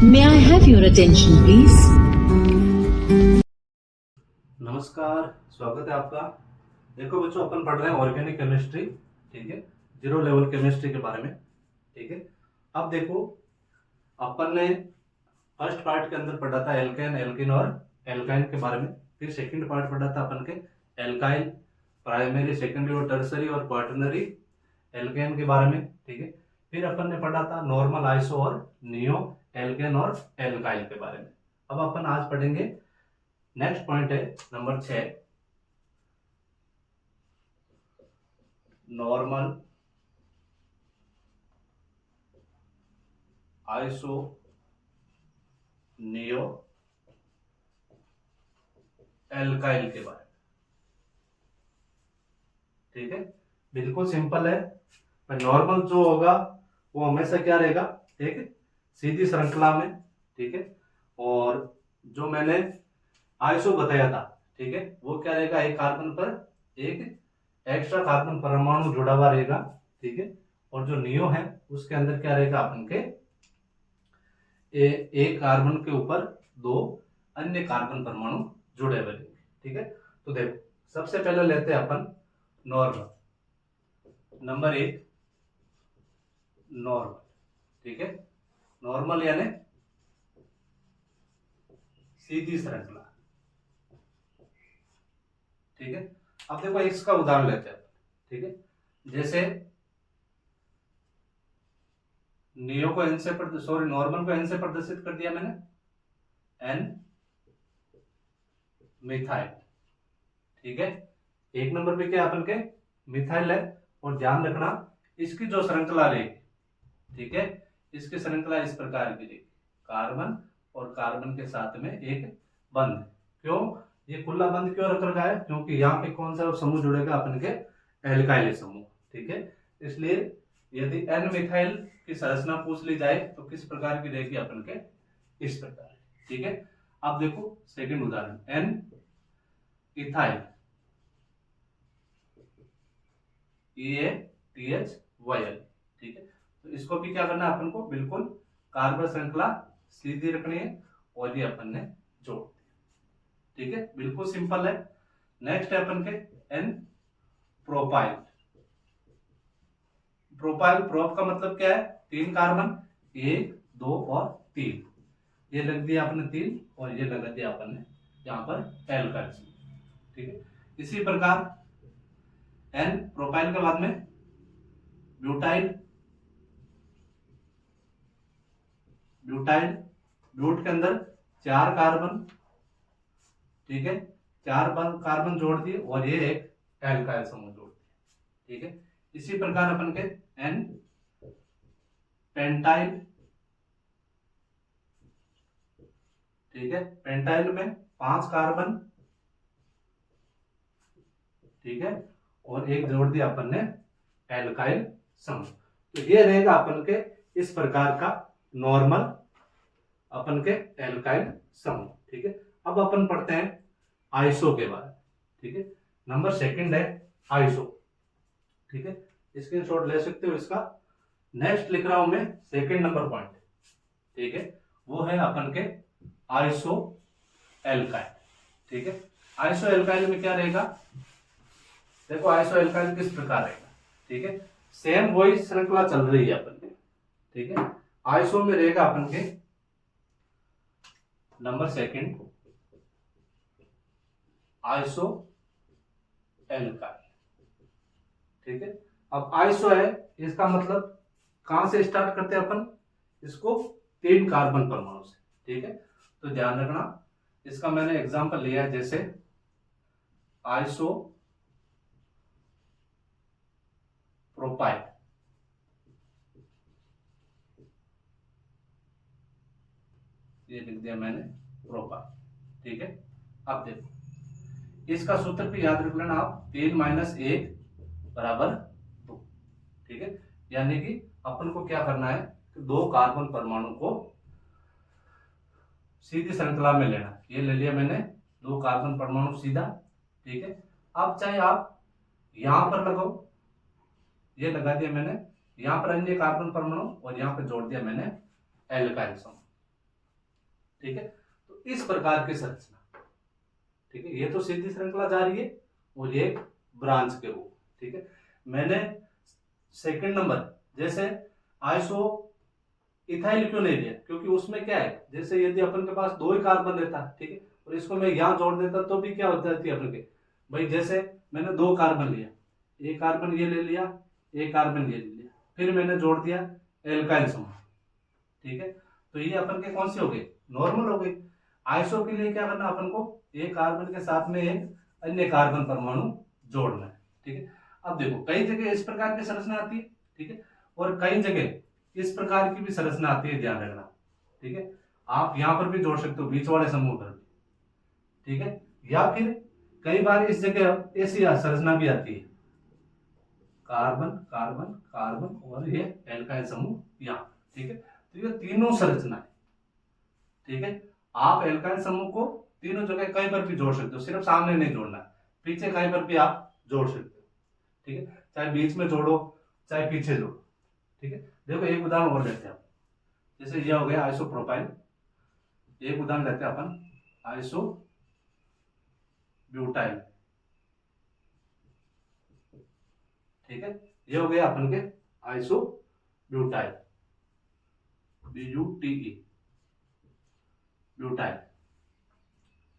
May I have your attention, please? नमस्कार, स्वागत है आपका। देखो बच्चों, अपन पढ़ रहे हैं ऑर्गेनिक केमिस्ट्री, ठीक है, जीरो लेवल केमिस्ट्री के बारे में, ठीक है। अब देखो, अपन ने फर्स्ट पार्ट के अंदर पढ़ा था एल्केन, एल्किन और एल्काइन के बारे में। फिर सेकंड पार्ट पढ़ा था अपन के एल्काइल, प्राइमरी, सेकेंडरी और टर्सरी और क्वाटरनरी एल्केन के बारे में, ठीक है। फिर अपन ने पढ़ा था नॉर्मल, आइसो और नियो, एल्केन और एल्काइल के बारे में। अब अपन आज पढ़ेंगे, नेक्स्ट पॉइंट है number 6, normal, iso, neo, alkyl के बारे में, ठीक है। बिल्कुल सिंपल है। नॉर्मल जो होगा वो हमेशा क्या रहेगा, एक सीधी श्रृंखला में, ठीक है। और जो मैंने आइसो बताया था, ठीक है, वो क्या रहेगा, एक कार्बन पर एक एक्स्ट्रा कार्बन परमाणु जुड़ा हुआ रहेगा, ठीक है। और जो नियो है उसके अंदर क्या रहेगा, अपन के एक कार्बन के ऊपर दो अन्य कार्बन परमाणु जुड़े हुए रहेंगे, ठीक है। तो देखो, सबसे पहले लेते हैं अपन नॉर्मल, नंबर 1 नॉर्मल, ठीक है। नॉर्मल यानी सीधी श्रृंखला, ठीक है। अब देखो, इसका उदाहरण लेते हैं, ठीक है। जैसे नियो को एन से नॉर्मल को एन से प्रदर्शित कर दिया मैंने, एन मिथाइल, ठीक है। एक नंबर पे क्या अपन के मिथाइल है। और ध्यान रखना, इसकी जो श्रृंखला रहेगी, ठीक है, इसकी श्रृंखला इस प्रकार की रहेगी, कार्बन और कार्बन के साथ में एक बंध। क्यों ये खुला बंध क्यों रख रखा है, क्योंकि यहाँ पे कौन सा समूह जुड़ेगा, अपन के एल्काइल समूह, ठीक है। इसलिए यदि एन मिथाइल की संरचना पूछ ली जाए तो किस प्रकार की रहेगी, अपन के इस प्रकार, ठीक है। अब देखो सेकंड उदाहरण, एन इथाइल, EATHYL, ठीक है। तो इसको भी क्या करना है, अपन को बिल्कुल कार्बन श्रृंखला सीधी रखनी है और ये अपन ने जोड़ दिया, ठीक है। बिल्कुल सिंपल है। नेक्स्ट है अपन के एन प्रोपाइल। प्रोपाइल, प्रोप का मतलब क्या है, 3 कार्बन, 1 2 और 3, ये लग दिया आपने 3 और ये लगा दिया अपन ने यहाँ पर एल्काइल, ठीक है। इसी प्रकार एन प्रोपाइल के बाद में ब्यूटाइल, ब्यूटाइल, ब्यूट के अंदर 4 कार्बन, ठीक है, 4 कार्बन जोड़ दिए और ये एक एल्काइल समूह जोड़ दिया, ठीक है। इसी प्रकार अपन के एन पेंटाइल, ठीक है, पेंटाइल में 5 कार्बन, ठीक है, और एक जोड़ दिया अपन ने एल्काइल समूह। तो ये रहेगा अपन के इस प्रकार का नॉर्मल अपन के एल्काइल समूह, ठीक है। अब अपन पढ़ते हैं आइसो के बारे में, ठीक है। नंबर सेकंड है आइसो, ठीक है, स्क्रीनशॉट ले सकते हो इसका। नेक्स्ट लिख रहा हूं मैं सेकंड नंबर पॉइंट, ठीक है, वो है अपन के आइसो एल्काइल, ठीक है। आइसो एल्काइल में क्या रहेगा, देखो आइसो एल्काइल किस प्रकार रहेगा, ठीक है। सेम वही श्रृंखला चल रही है अपन की, ठीक है। आइसो में रहेगा अपन के नंबर सेकंड आइसो एल्काइल, ठीक है। अब आइसो है, इसका मतलब कहां से स्टार्ट करते हैं अपन, इसको 3 कार्बन परमाणु से, ठीक है। तो ध्यान रखना, इसका मैंने एग्जांपल लिया है, जैसे आइसो प्रोपाइल, ये लिख दिया मैंने प्रोपाइल, ठीक है। अब देखो, इसका सूत्र भी याद रख लेना आप, 3 - 1 बराबर 2, ठीक है। यानी कि अपन को क्या करना है कि 2 कार्बन परमाणु को सीधी श्रृंखला में लेना, ये ले लिया मैंने 2 कार्बन परमाणु सीधा, ठीक है। अब चाहे आप यहां पर लगाओ, ये लगा दिया मैंने, यहां पर अन्य कार्बन परमाणु और यहां पर जोड़ दिया मैंने एल्काइल समूह, ठीक है। तो इस प्रकार की संरचना, ठीक है, ये तो सीधी श्रृंखला जा रही है और ये एक ब्रांच के रूप, ठीक है। मैंने सेकंड नंबर जैसे आइसो इथाइल क्यों नहीं लिया, क्योंकि उसमें क्या है, जैसे यदि अपन के पास 2 ही कार्बन रहता, ठीक है, और इसको मैं यहाँ जोड़ देता तो भी क्या हो जाती है अपन के, भाई जैसे मैंने 2 कार्बन लिया, एक कार्बन ये ले लिया, एक कार्बन ये ले लिया, फिर मैंने जोड़ दिया एल्काइल समूह, ठीक है। तो ये अपन के कौन से हो गए, नॉर्मल हो गए। आइसो के लिए क्या करना अपन को, एक कार्बन के साथ में एक अन्य कार्बन परमाणु जोड़ना है, ठीक है। अब देखो कई जगह इस प्रकार की संरचना आती है, ठीक है, और कई जगह इस प्रकार की भी संरचना आती है, ध्यान रखना, ठीक है। आप यहां पर भी जोड़ सकते हो बीच वाले समूह पर भी, ठीक है, या फिर कई बार इस जगह ऐसी संरचना भी आती है, कार्बन कार्बन कार्बन और ये एल्काइल समूह यहाँ, ठीक है। तो ये तीनों संरचना है, ठीक है। आप एल्काइल समूह को तीनों जगह कहीं पर भी जोड़ सकते हो, सिर्फ सामने नहीं जोड़ना है, पीछे कहीं पर भी आप जोड़ सकते हो, ठीक है, चाहे बीच में जोड़ो चाहे पीछे जोड़ो, ठीक है। देखो एक उदाहरण और लेते हैं, जैसे यह हो गया आइसोप्रोपाइल, एक उदाहरण लेते हैं अपन आइसो ब्यूटाइल, ठीक है, ये हो गया अपन के आइसो ब्यूटाइल, BUTE ब्यूटाइल,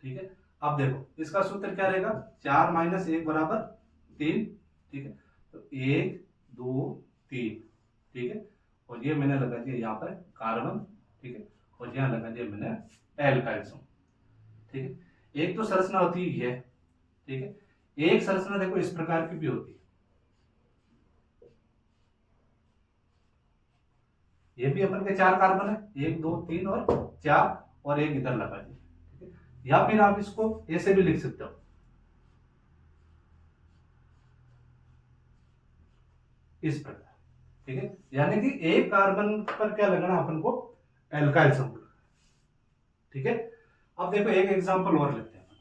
ठीक है। अब देखो इसका सूत्र क्या रहेगा, 4 - 1 = 3, ठीक है। तो 1 2 3, ठीक है, और ये मैंने लगा दिया यहाँ पर कार्बन, ठीक है, और यहाँ लगा दिया मैंने एल्काइल समूह, ठीक है। एक तो संरचना होती है, ठीक है, एक संरचना देखो इस प्रकार की भी होती है, ये भी अपन के 4 कार्बन है, 1 2 3 और 4, और एक इधर लगा दिया, ठीक है। या फिर आप इसको ऐसे भी लिख सकते हो, इस प्रकार, ठीक है, यानी कि एक कार्बन पर क्या लगना अपन को, एल्काइल समूह, ठीक है। अब देखो एक एग्जांपल और लेते हैं अपन,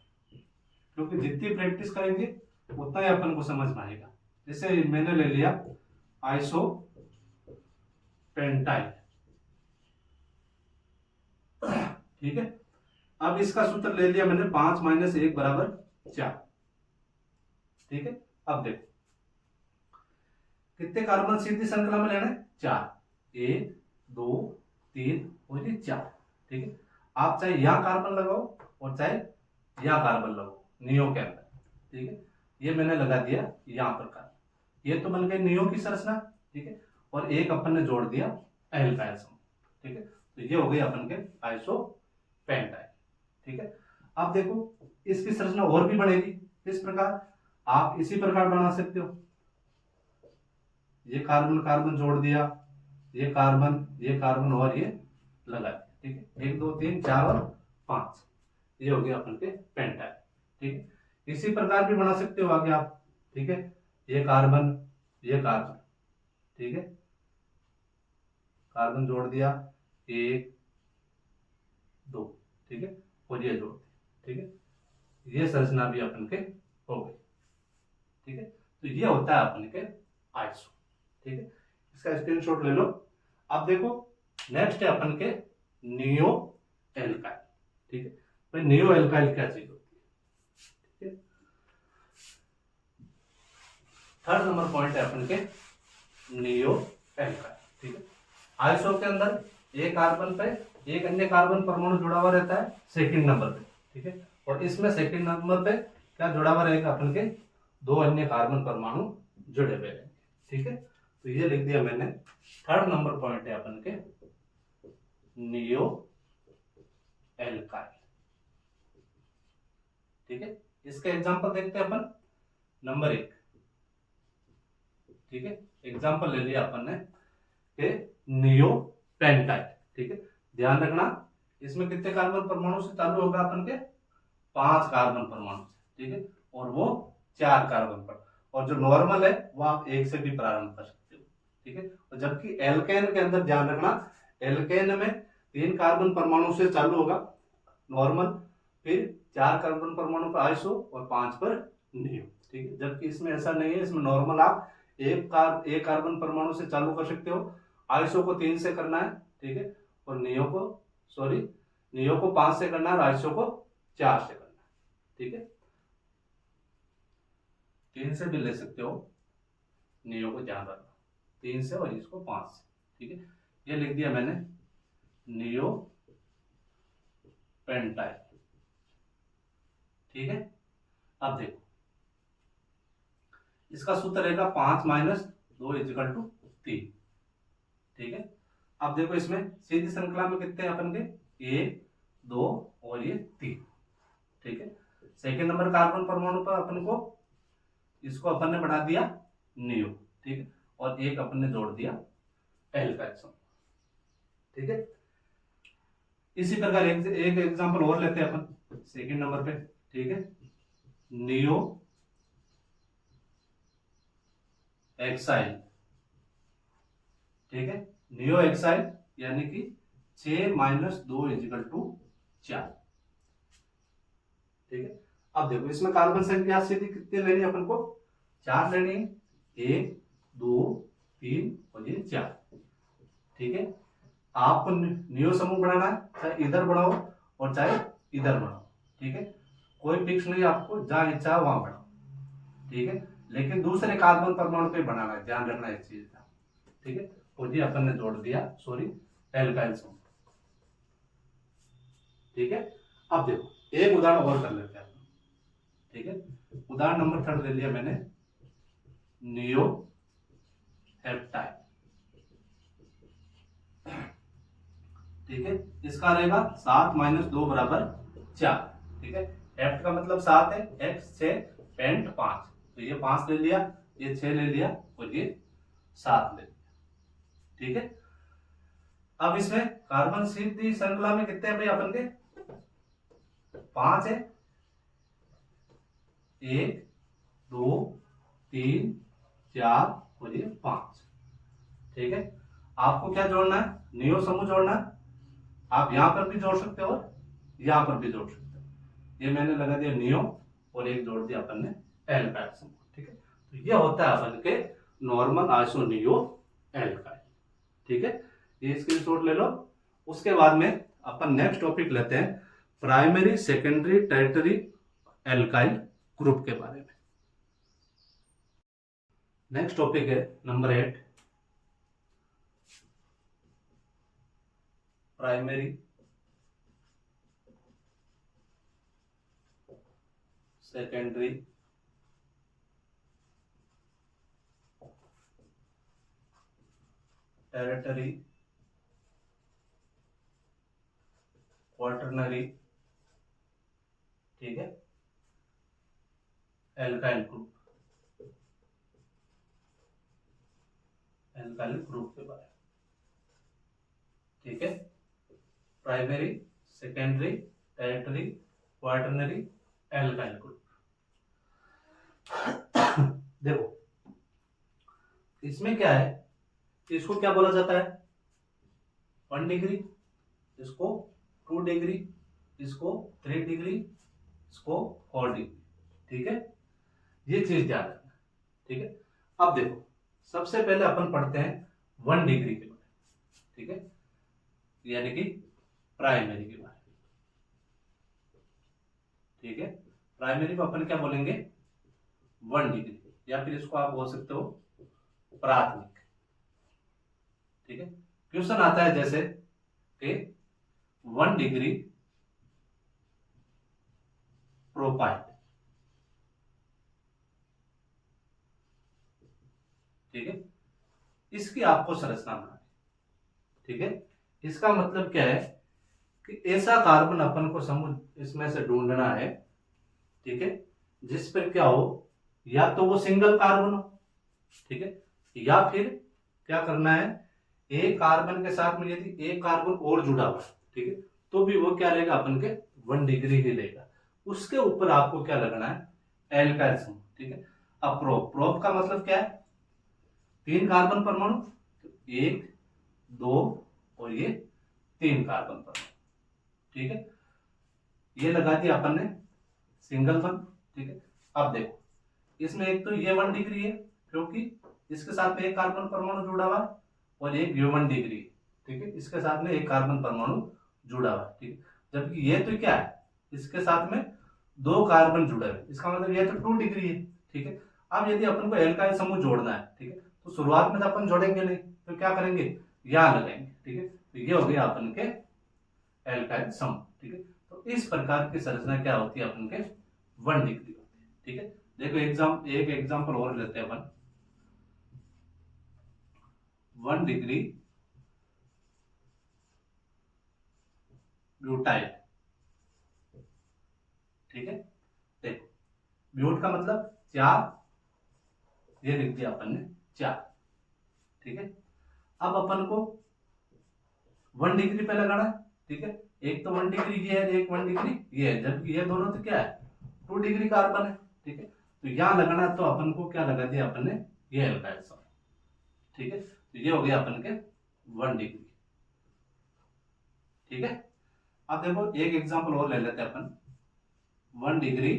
क्योंकि जितनी प्रैक्टिस करेंगे उतना ही अपन को समझ में आएगा। जैसे मैंने ले लिया आइसो पेंटाइल, ठीक है। अब इसका सूत्र ले लिया मैंने 5 - 1 = 4, ठीक है। अब देखो कितने कार्बन सीधी श्रृंखला में लेना है, 4, 1 2 3 और ये 4, ठीक है। आप चाहे यहां कार्बन लगाओ और चाहे यहां कार्बन लगाओ नियो के अंदर, ठीक है। ये मैंने लगा दिया यहां पर कार्बन, ये तो बन गई नियो की संरचना, ठीक है, और एक अपन ने जोड़ दिया एल्काइल समूह, ठीक है। तो ये हो गई अपन के आइसो पेंटाइल, ठीक है। अब देखो इसकी संरचना और भी बढ़ेगी, इस प्रकार आप इसी प्रकार बना सकते हो, ये कार्बन कार्बन जोड़ दिया, ये कार्बन और ये लगा दिया, ठीक है, 1 2 3 4 और 5, ये हो गया अपन के पेंटाइल, ठीक है। इसी प्रकार भी बना सकते हो आगे आप, ठीक है, ये कार्बन, ठीक है, कार्बन जोड़ दिया 1 2, ठीक है, और ये जोड़ दिया, ठीक है, ये संरचना भी अपन के हो गई, ठीक है। तो ये होता है अपन के आइसो, ठीक है, इसका स्क्रीनशॉट ले लो। अब देखो नेक्स्ट है अपन के नियो एल्काइल, ठीक है। भाई नियो एल्काइल क्या चीज होती है, ठीक है। थर्ड नंबर पॉइंट है अपन के नियो एल्काइल, ठीक है। आइसो के अंदर एक कार्बन पे एक अन्य कार्बन परमाणु जुड़ा हुआ रहता है सेकंड नंबर पे, ठीक है, और इसमें सेकंड नंबर पे क्या जुड़ा हुआ रहेगा, अपन के 2 अन्य कार्बन परमाणु जुड़े हुए रहेंगे, ठीक है। तो ये लिख दिया मैंने, थर्ड नंबर पॉइंट है अपन के नियो एल्काइल, ठीक है। इसका एग्जांपल देखते हैं अपन, नंबर 1, ठीक है, एग्जांपल ले लिया अपन ने कि नियो पेंटाइल, ठीक है। ध्यान रखना इसमें कितने कार्बन परमाणु से चालू होगा, अपन के 5 कार्बन परमाणु से, ठीक है, और वो 4 कार्बन पर, और जो नॉर्मल है वो आप 1 से भी प्रारंभ कर सकते हो, ठीक है। और जबकि एल्केन के अंदर ध्यान रखना, एल्केन में 3 कार्बन परमाणु से चालू होगा नॉर्मल, फिर 4 कार्बन परमाणु पर आइसो और 5 पर नियो, ठीक है। जबकि इसमें ऐसा नहीं है, इसमें नॉर्मल आप एक कार्बन परमाणु से चालू कर सकते हो, आइसो को 3 से करना है, ठीक है, और नियो को नियो को 5 से करना है और आइसो को 4 से करना है। ठीक है, 3 से भी ले सकते हो, नियो को ध्यान रखना 3 से और इसको 5 से। ठीक है, ये लिख दिया मैंने नियो पेंटाइल। ठीक है, अब देखो इसका सूत्र रहेगा 5 माइनस 2 इजिकल टू 3। ठीक है, अब देखो इसमें सीधी श्रृंखला में कितने हैं अपन के, 1 2 और ये 3। ठीक है, सेकेंड नंबर कार्बन परमाणु पर अपन को इसको अपन ने बढ़ा दिया नियो। ठीक है, और एक अपन ने जोड़ दिया एल्काइल समूह। ठीक है, इसी प्रकार एक एग्जांपल और लेते हैं अपन सेकंड नंबर पे। ठीक है, नियो एक्साइल। ठीक है, नियो एक्साइल यानी कि 6 माइनस 2 इजिकल टू 4। ठीक है, अब देखो इसमें कार्बन संख्या सीधी कितनी लेनी है अपन को, 4 लेनी है, 1 2 3 और ये 4। ठीक है, आपको नियो समूह बढ़ाना है, चाहे इधर बढ़ाओ और चाहे इधर बढ़ाओ। ठीक है, कोई फिक्स नहीं, आपको जहां इच्छा है वहां बढ़ाओ। ठीक है, लेकिन दूसरे कार्बन परमाणु पे बनाना है, ध्यान रखना इस चीज का। ठीक है, और ये अपन ने जोड़ दिया एल्काइल समूह। ठीक है, अब देखो एक उदाहरण और कर लेते हैं। ठीक है, उदाहरण नंबर 3 ले लिया मैंने नियो हेप्टाइल। ठीक है, इसका रहेगा 7 माइनस 2 बराबर 4। ठीक है, हेप्ट का मतलब 7 है, एक्स 6 पेंट 5, तो ये 5 ले लिया, ये 6 ले लिया और ये 7 ले लिया। ठीक है, अब इसमें कार्बन सीधी श्रृंखला में कितने हैं भाई अपन के, 5 है, 1 2 3 4 और ये 5। ठीक है, आपको क्या जोड़ना है, नियो समूह जोड़ना है। आप यहां पर भी जोड़ सकते हो और यहां पर भी जोड़ सकते हो। ये मैंने लगा दिया नियो और एक जोड़ दिया अपन ने एल्काइल समूह। ठीक है, तो ये होता है अपन के नॉर्मल आइसो नियो एल्काइल। ठीक है, ये स्क्रीनशॉट ले लो। उसके बाद में अपन नेक्स्ट टॉपिक लेते हैं primary secondary tertiary alkyl group के बारे में। नेक्स्ट टॉपिक है number 8 primary secondary territory quaternary. ठीक है, एल्काइल ग्रुप, एल्काइल ग्रुप के बारे में। ठीक है, primary secondary territory quaternary alkyl group. देखो इसमें क्या है, इसको क्या बोला जाता है, 1 डिग्री, इसको 2 डिग्री, इसको 3 डिग्री, इसको 4 डिग्री। ठीक है, ये चीज ध्यान रखना। ठीक है, अब देखो सबसे पहले अपन पढ़ते हैं 1 डिग्री के बारे में। ठीक है, यानी कि प्राइमरी के बारे में। ठीक है, प्राइमरी को अपन क्या बोलेंगे, 1 डिग्री, या फिर इसको आप बोल सकते हो प्राथमिक। ठीक है, क्वेश्चन आता है जैसे कि 1 डिग्री प्रोपाइल। ठीक है, इसकी आपको संरचना बनानी। ठीक है, इसका मतलब क्या है कि ऐसा कार्बन अपन को समूह इसमें से ढूंढना है। ठीक है, जिस पर क्या हो, या तो वो सिंगल कार्बन हो। ठीक है, या फिर क्या करना है, एक कार्बन के साथ में यदि एक कार्बन और जुड़ा हुआ है, ठीक है, तो भी वो क्या रहेगा अपन के 1 डिग्री ही लेगा। उसके ऊपर आपको क्या लगना है, एल्काइल समूह। ठीक है, अब प्रोप का मतलब क्या है, 3 कार्बन परमाणु, 1 2 और ये 3 कार्बन परमाणु। ठीक है, ये लगा दिया अपन ने सिंगल वन। ठीक है, अब देखो इसमें एक तो ये 1 डिग्री है क्योंकि इसके साथ में एक कार्बन परमाणु जुड़ा हुआ है, और एक ये 1 डिग्री। ठीक है, इसके साथ में एक कार्बन परमाणु जुड़ा हुआ है। ठीक है, जबकि ये तो क्या है, इसके साथ में 2 कार्बन जुड़े हुए, इसका मतलब ये तो 2 डिग्री है। ठीक है, अब यदि अपन को एल्काइल समूह जोड़ना है, ठीक है, तो शुरुआत में तो अपन जोड़ेंगे नहीं, तो क्या करेंगे, यहां लगाएंगे। ठीक है, तो ये हो गया अपन के एल्काइल समूह। ठीक है, तो इस प्रकार की संरचना क्या होती है अपन के 1 डिग्री होती है। ठीक है, देखो एक एग्जाम्पल और लेते हैं अपन। 1 डिग्री ब्यूटाइल। ठीक है, देखो ब्यूट का मतलब 4, ये लिख दिया अपन ने 4। ठीक है, अब अपन को 1 डिग्री पे लगाना है। ठीक है, एक तो 1 डिग्री ये है, एक 1 डिग्री ये है, जबकि ये दोनों तो क्या है, 2 डिग्री कार्बन है। ठीक है, तो यहां लगाना है, तो अपन को क्या लगा दिया अपन ने, ये एल्काइल समूह। ठीक है, तो ये हो गया अपन के 1 डिग्री। ठीक है, अब देखो एक एग्जांपल और ले लेते हैं अपन। 1 डिग्री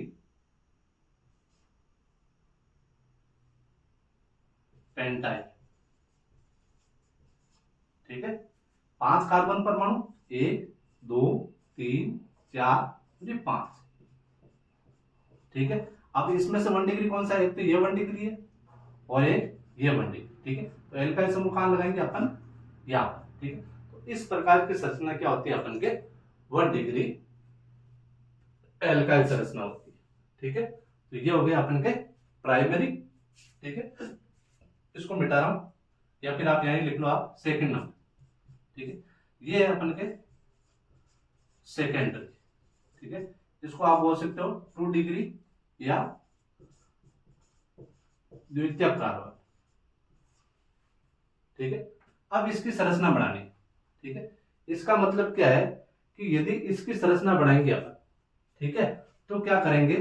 पेंटाइल। ठीक है, 5 कार्बन परमाणु, 1 2 3 4 और 5। ठीक है, अब इसमें से 1 डिग्री कौन सा है, एक तो ये 1 डिग्री है और एक ये 1 डिग्री। ठीक है, तो एल्काइल समूह कहां लगाएंगे अपन, यहां पर। ठीक है, तो इस प्रकार की संरचना क्या होती है अपन के 1 डिग्री एल्काइल संरचना होती है। ठीक है, तो ये हो गया अपन के प्राइमरी। ठीक है, इसको मिटा रहा हूं, या फिर आप यहीं लिख लो आप सेकंड नंबर। ठीक है, ये है अपन के सेकेंडरी। ठीक है, इसको आप बोल सकते हो 2 डिग्री या द्वितीयक कार्बन। ठीक है, अब इसकी संरचना बढ़ानी। ठीक है, इसका मतलब क्या है कि यदि इसकी संरचना बढ़ाएंगे अपन, ठीक है, तो क्या करेंगे,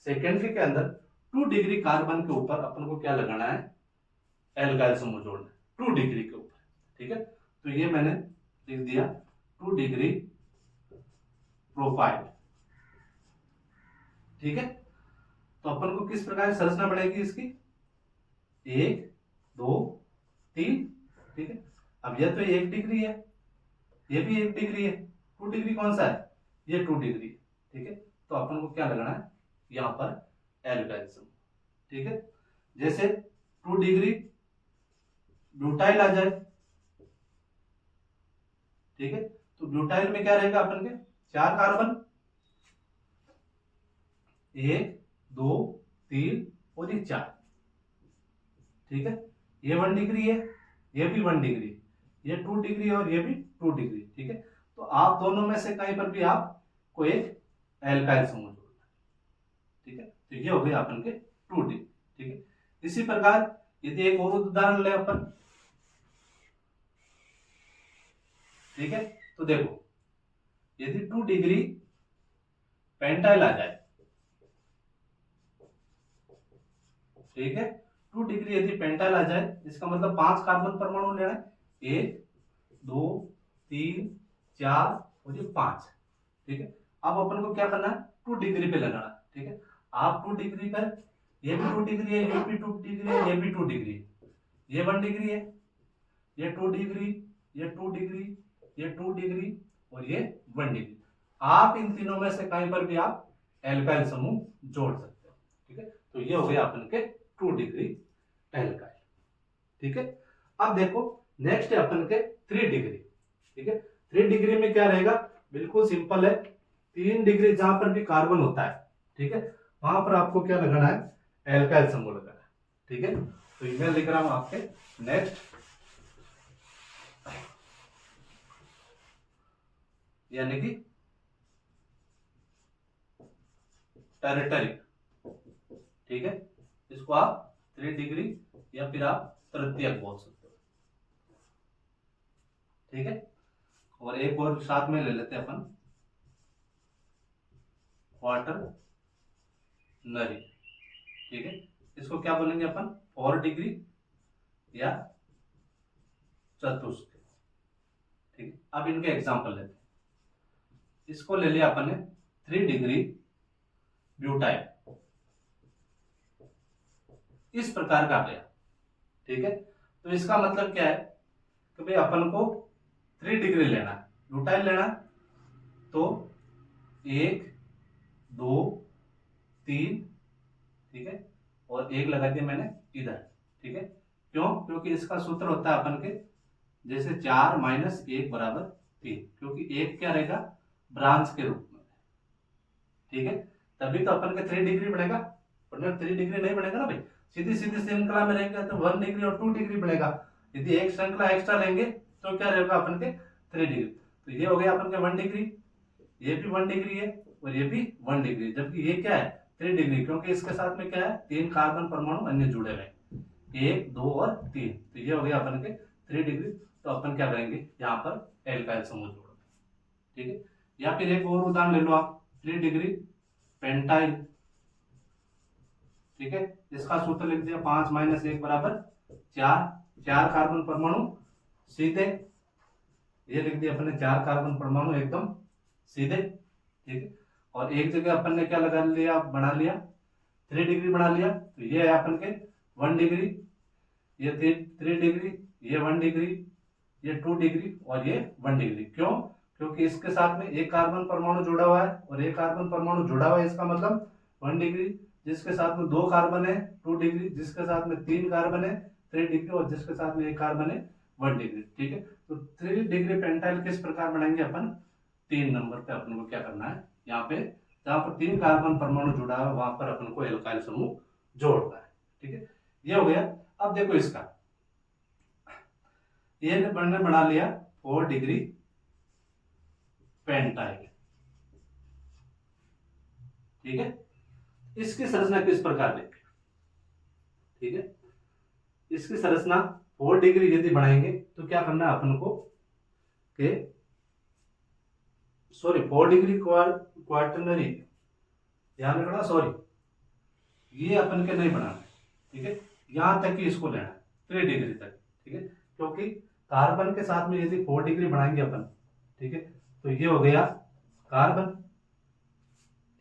सेकेंडरी के अंदर 2 डिग्री कार्बन के ऊपर अपन को क्या लगाना है, एल्काइल समूह जोड़ना है 2 डिग्री के ऊपर। ठीक है, तो ये मैंने लिख दिया 2 डिग्री प्रोपाइल। ठीक है, तो अपन को किस प्रकार की संरचना बढ़ेगी इसकी, 1 2 3। ठीक है, अब यह तो 1 डिग्री है, ये भी 1 डिग्री है, 2 डिग्री कौन सा है, ये 2 डिग्री। ठीक है, तो अपन को क्या लगाना है, यहां पर एल्काइल समूह। ठीक है, जैसे 2 डिग्री ब्यूटाइल आ जाए। ठीक है, तो ब्यूटाइल में क्या रहेगा अपन के 4 कार्बन, 1 2 3 और ये 4। ठीक है, ये 1 डिग्री है, ये भी 1 डिग्री, ये 2 डिग्री और ये भी 2 डिग्री। ठीक है, तो आप दोनों में से कहीं पर भी आपको एक एल्काइल समूह जोड़ना है। ठीक है, तो ये हो गया अपन के 2 डिग्री। ठीक है, इसी प्रकार यदि एक और उदाहरण ले अपन। ठीक है, तो देखो यदि 2 डिग्री पेंटाइल आ जाए। ठीक है, 2 डिग्री यदि पेंटाइल आ जाए, इसका मतलब 5 कार्बन परमाणु लेना है, 1 2 3 4 और ये 5। ठीक है, अब अपन को क्या करना है, 2 डिग्री पे लगाना है। ठीक है, आप 2 डिग्री पर, ये भी 2 डिग्री है, ये भी 2 डिग्री है, ये भी 2 डिग्री है, ये 1 डिग्री है, ये 2 डिग्री, ये 2 डिग्री, ये 2 डिग्री और ये 1 डिग्री। आप इन तीनों में से कहीं पर भी आप एल्काइल समूह जोड़ सकते हो। ठीक है, तो ये हो गया अपन के 2 डिग्री एल्काइल। ठीक है, अब देखो नेक्स्ट है अपन के 3 डिग्री। ठीक है, 3 डिग्री में क्या रहेगा, बिल्कुल सिंपल है, 3 डिग्री जहां पर भी कार्बन होता है, ठीक है, वहां पर आपको क्या लगाना है, एल्काइल समूह लगाना है। ठीक है, तो मैं लिख रहा हूं आपके नेक्स्ट, यानी कि टेरिटरी। ठीक है, इसको आप 3 डिग्री या फिर आप तृतीयक बोल सकते हो। ठीक है, और एक और साथ में ले लेते हैं अपन, क्वार्टर नरी। ठीक है, इसको क्या बोलेंगे अपन, 4 डिग्री या चतुष्क। ठीक है, अब इनके एग्जांपल लेते हैं। इसको ले लिया अपन ने 3 डिग्री ब्यूटाइल, इस प्रकार का गया। ठीक है, तो इसका मतलब क्या है कि भाई अपन को 3 डिग्री लेना है, ब्यूटाइल लेना है, तो 1 2 3, ठीक है, और 1 लगा दिया मैंने इधर, ठीक है। क्यों? क्योंकि इसका सूत्र होता है अपन के जैसे 4 - 1 = 3, क्योंकि 1 क्या रहेगा, ब्रांच के रूप में, ठीक है। तभी तो अपन के 3 डिग्री बनेगा, वरना 3 डिग्री नहीं बनेगा ना भाई। सीधी सीधी श्रृंखला में रहेंगे तो 1 डिग्री और 2 डिग्री बनेगा। यदि एक श्रृंखला एक्स्ट्रा लेंगे तो क्या रहेगा अपन के 3 डिग्री। तो ये हो गया अपन के 1 डिग्री, ये भी 1 डिग्री है और ये भी 1 डिग्री, जबकि ये क्या है 3 डिग्री, क्योंकि इसके साथ में क्या है 3 कार्बन परमाणु अन्य जुड़े हुए, 1 2 और 3। तो ये हो गया अपन के 3 डिग्री। तो अपन क्या करेंगे, यहाँ पर एल्काइल समूह जोड़, ठीक है। या फिर एक और उदाहरण ले लो आप, 3 डिग्री पेंटाइल, ठीक है। इसका सूत्र लिख दिया 5 - 1 = 4, 4 कार्बन परमाणु सीधे, ये लिख दिया अपन ने 4 कार्बन परमाणु एकदम सीधे, ठीक है। और एक जगह अपन ने क्या लगा लिया, बना लिया 3 डिग्री बना लिया। तो ये है अपन के 1 डिग्री, ये 3 डिग्री, ये 1 डिग्री, ये 2 डिग्री और ये 1 डिग्री। क्यों? क्योंकि इसके साथ में एक कार्बन परमाणु जुड़ा हुआ है और एक कार्बन परमाणु जुड़ा हुआ है, इसका मतलब 1 डिग्री, जिसके साथ में 2 कार्बन है 2 डिग्री, जिसके साथ में 3 कार्बन है 3 डिग्री और जिसके साथ में 1 कार्बन है 1 डिग्री, ठीक है। तो 3 डिग्री पेंटाइल किस प्रकार बनाएंगे अपन, 3 नंबर पे अपन को क्या करना है, यहाँ पे जहां पर 3 कार्बन परमाणु जुड़ा है वहां पर अपन को एल्काइल समूह जोड़ना है, ठीक है। ये हो गया। अब देखो इसका, ये बनने बना लिया 4 डिग्री पेंटाइल, ठीक है। इसकी संरचना किस प्रकार देखें, ठीक है। इसकी संरचना 4 डिग्री यदि बनाएंगे तो क्या करना है अपन को के 4 डिग्री क्वार्टरनरी, ध्यान रखना, ये अपन के नहीं बनाना, ठीक है। यहां तक कि इसको लेना 3 डिग्री तक, ठीक है। क्योंकि कार्बन के साथ में यदि 4 डिग्री बनाएंगे अपन, ठीक है, तो ये हो गया कार्बन,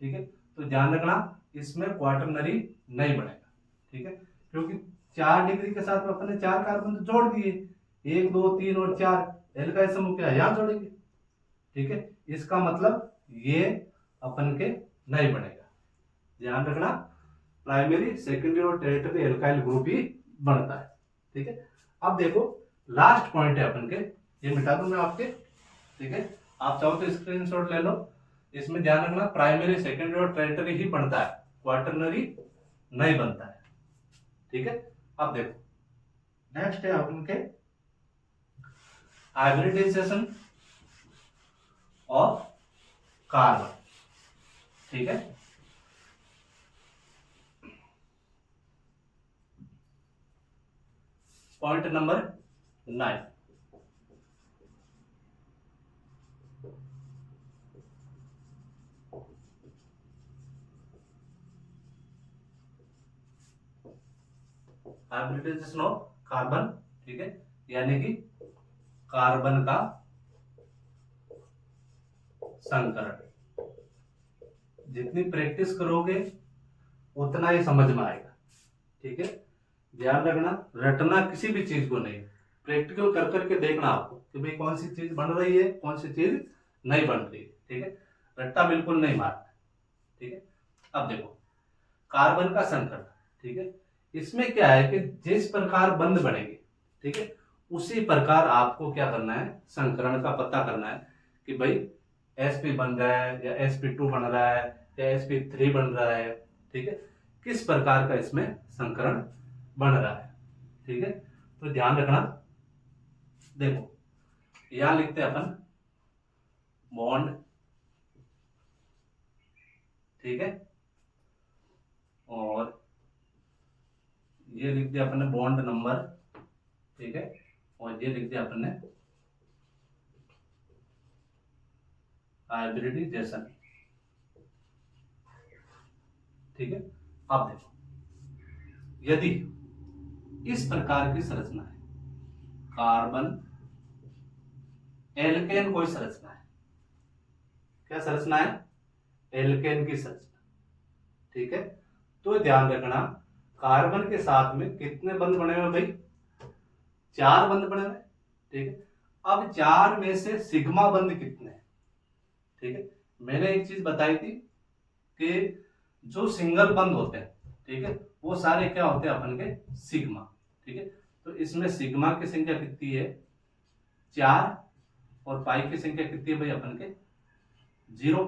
ठीक है। तो ध्यान रखना इसमें क्वार्टरनरी नहीं बनेगा, ठीक है। क्योंकि 4 डिग्री के साथ में अपन ने 4 कार्बन तो जोड़ दिए, 1 2 3 और 4, एल्काइल समूह क्या यहां जोड़ेंगे, ठीक है। इसका मतलब ये अपन के नहीं बनेगा, ध्यान रखना। प्राइमरी सेकेंडरी और टेरिटरी एल्काइल ग्रुप ही बनता है, ठीक है। अब देखो लास्ट पॉइंट है अपन के, ये मिटा दूं मैं आपके, ठीक है। आप चाहो तो स्क्रीनशॉट ले लो। इसमें ध्यान रखना प्राइमरी सेकेंडरी और टेरिटरी ही बनता है, क्वार्टरनरी नहीं बनता है, ठीक है। अब देखो नेक्स्ट है अपन के हाइब्रिडाइजेशन और कार्बन, ठीक है। Point number 9, hybridization of carbon, ठीक है। यानी कि कार्बन का संकरण। जितनी प्रैक्टिस करोगे उतना ही समझ में आएगा, ठीक है। ध्यान रखना, रटना किसी भी चीज को नहीं, प्रैक्टिकल कर करके देखना आपको कि भाई कौन सी चीज बन रही है कौन सी चीज नहीं बन रही है, ठीक है। रट्टा बिल्कुल नहीं मारना, ठीक है। अब देखो कार्बन का संकरण, ठीक है। इसमें क्या है कि जिस प्रकार बंध बनेंगे, ठीक है, उसी प्रकार आपको क्या करना है, संकरण का पता करना है कि भाई sp बन रहा है या sp2 बन रहा है या sp3 बन रहा है, ठीक है। किस प्रकार का इसमें संकरण बन रहा है, ठीक है। तो ध्यान रखना, देखो यहां लिखते हैं अपन बॉन्ड, ठीक है, और ये लिख दिया अपन ने बॉन्ड नंबर, ठीक है, और ये लिख दिया अपन ने हाइब्रिडाइजेशन, ठीक है। अब देखो यदि इस प्रकार की संरचना है, कार्बन एल्केन कोई संरचना है, क्या संरचना है, एल्केन की संरचना, ठीक है। तो ध्यान रखना कार्बन के साथ में कितने बंध बने हुए भाई, 4 बंध बने हुए, ठीक है। अब 4 में से सिग्मा बंध कितने हैं, ठीक है। मैंने एक चीज बताई थी कि जो सिंगल बंद होते हैं, ठीक है, वो सारे क्या होते हैं अपन के सिग्मा, ठीक है। तो इसमें सिग्मा की संख्या कितनी है 4 और पाई की संख्या कितनी है भाई अपन के 0,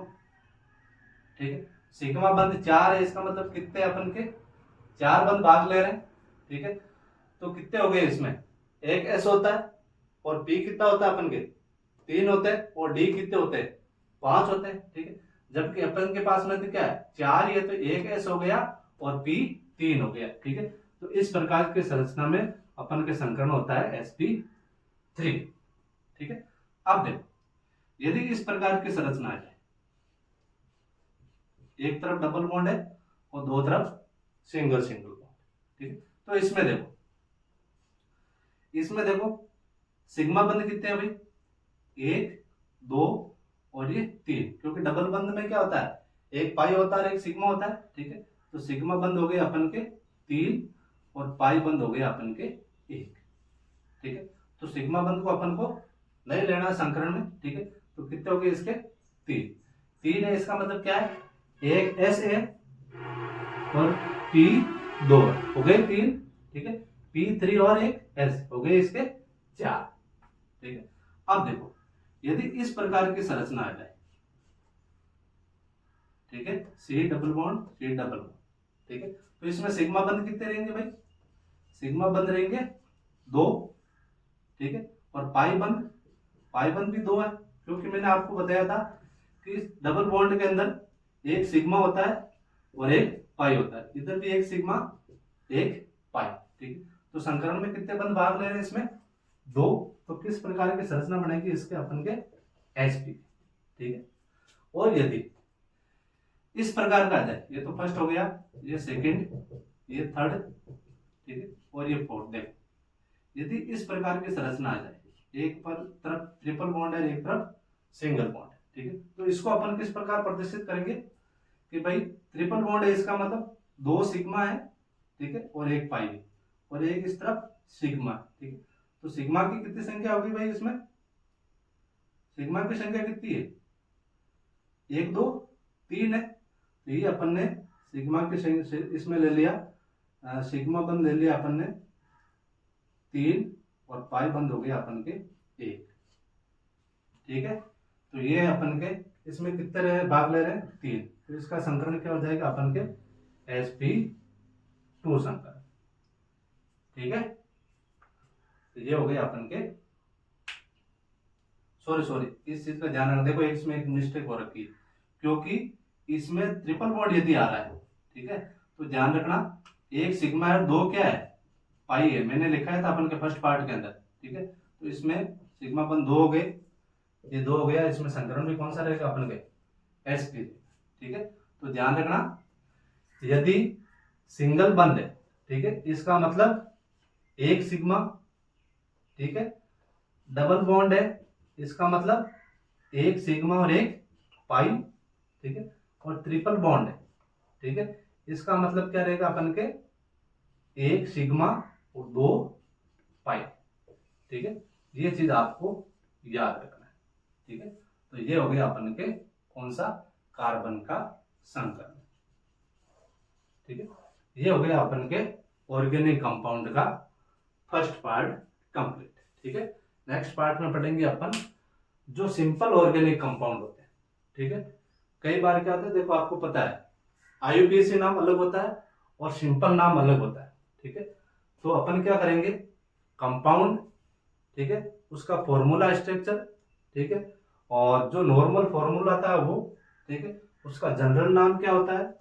ठीक है। सिग्मा बंद 4 है, इसका मतलब कितने अपन के 4 बंद भाग ले रहे हैं, ठीक है। तो कितने हो गए इसमें, एक एस होता है और पी कितना होता है अपन के 3 होते हैं और डी कितने होते हैं 5 होते हैं, ठीक है। जबकि अपन के पास में तो क्या है 4 ही है, तो एक एस हो गया और पी 3 हो गया, ठीक है। तो इस प्रकार की संरचना में अपन के संकरण होता है sp3, ठीक है। अब देखो यदि इस प्रकार की संरचना है, एक तरफ डबल बॉन्ड है और दो तरफ सिंगल बॉन्ड, ठीक है। तो इसमें देखो सिग्मा बंद कितने हैं भाई 1 2 और ये 3, क्योंकि डबल बंद में क्या होता है एक पाई होता है और एक सिग्मा होता है, ठीक है। तो सिग्मा बंद हो गए अपन के 3 और पाई बंद हो गए अपन के 1, ठीक है। तो सिग्मा बंद को अपन को नहीं लेना है संकरण में, ठीक है। तो कितने हो गए इसके 3 है, इसका मतलब क्या है एक एस है और पी 2 हो गए 3, ठीक है। P3 और एक एस हो गए इसके 4, ठीक है। अब देखो यदि इस प्रकार की संरचना आ जाए, ठीक है, C डबल बॉन्ड, ठीक है। तो इसमें सिग्मा बंद कितने रहेंगे भाई, सिग्मा बंद रहेंगे 2, ठीक है। और पाई बंद भी 2 है, क्योंकि मैंने आपको बताया था कि डबल बॉन्ड के अंदर एक सिग्मा होता है और एक पाई होता है, इधर भी एक सिग्मा एक पाई, ठीक है। तो संकरण में कितने बंद भाग ले रहे हैं इसमें 2, तो किस प्रकार की संरचना बनेगी इसके अपन के sp, ठीक है। और यदि इस प्रकार का आ जाए, ये तो फर्स्ट हो गया, ये सेकंड, ये थर्ड, ठीक है, और ये फोर्थ, देखो यदि इस प्रकार की संरचना आ जाए, एक पर तरफ ट्रिपल बॉन्ड है, एक तरफ सिंगल बॉन्ड है, ठीक है। तो इसको अपन किस प्रकार प्रदर्शित करेंगे कि भाई ट्रिपल बॉन्ड है, इसका मतलब 2 सिग्मा है, ठीक है, और एक पाई है, और एक इस तरफ सिग्मा, ठीक है। तो सिग्मा की कितनी संख्या होगी भाई इसमें, सिग्मा की संख्या कितनी है 1 2 3 है, तो ये अपन ने सिग्मा की इसमें ले लिया, सिग्मा बंद ले लिया अपन ने 3 और पाई बंद हो गया अपन के 1, ठीक है। तो ये अपन के इसमें कितने भाग ले रहे हैं 3, तो इसका संकरण क्या हो जाएगा अपन के sp2 संकरण, ठीक है। तो ये हो गए अपन के, सॉरी इस चीज का ध्यान रखना, देखो इसमें एक मिस्टेक हो रखी है, क्योंकि इसमें ट्रिपल बॉन्ड यदि आ रहा है, ठीक है, तो ध्यान रखना एक सिग्मा है, 2 क्या है पाई है, मैंने लिखा था अपन के फर्स्ट पार्ट के अंदर, ठीक है। तो इसमें सिग्मा बन 2 हो गए, ये 2 हो गया, इसमें संकरण भी कौन सा रहेगा अपन के sp, ठीक है। तो ध्यान रखना यदि सिंगल बंद है, ठीक है, इसका मतलब एक सिग्मा, ठीक है, डबल बॉन्ड है, इसका मतलब एक सिग्मा और एक पाई, ठीक है, और ट्रिपल बॉन्ड है, ठीक है, इसका मतलब क्या रहेगा अपन के एक सिग्मा और 2 पाई, ठीक है। ये चीज आपको याद रखना है, ठीक है। तो ये हो गया अपन के कौन सा कार्बन का संकरण, ठीक है। ये हो गया अपन के ऑर्गेनिक कंपाउंड का फर्स्ट पार्ट कंप्लीट, ठीक है। नेक्स्ट पार्ट में पढ़ेंगे अपन जो सिंपल ऑर्गेनिक कंपाउंड होते हैं, ठीक है। कई बार क्या होता है, देखो आपको पता है IUPAC नाम अलग होता है और सिंपल नाम अलग होता है, ठीक है। तो अपन क्या करेंगे कंपाउंड, ठीक है, उसका फॉर्मूला स्ट्रक्चर, ठीक है, और जो नॉर्मल फॉर्मूला था वो, ठीक है, उसका जनरल नाम क्या होता है,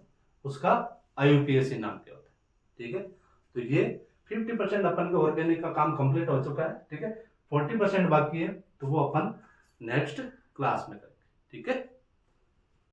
उसका IUPAC नाम क्या होता है, ठीक है। तो ये 50% अपन के ऑर्गेनिक का काम कंप्लीट हो चुका है, ठीक है। 40% बाकी है, तो वो अपन नेक्स्ट क्लास में करेंगे, ठीक है।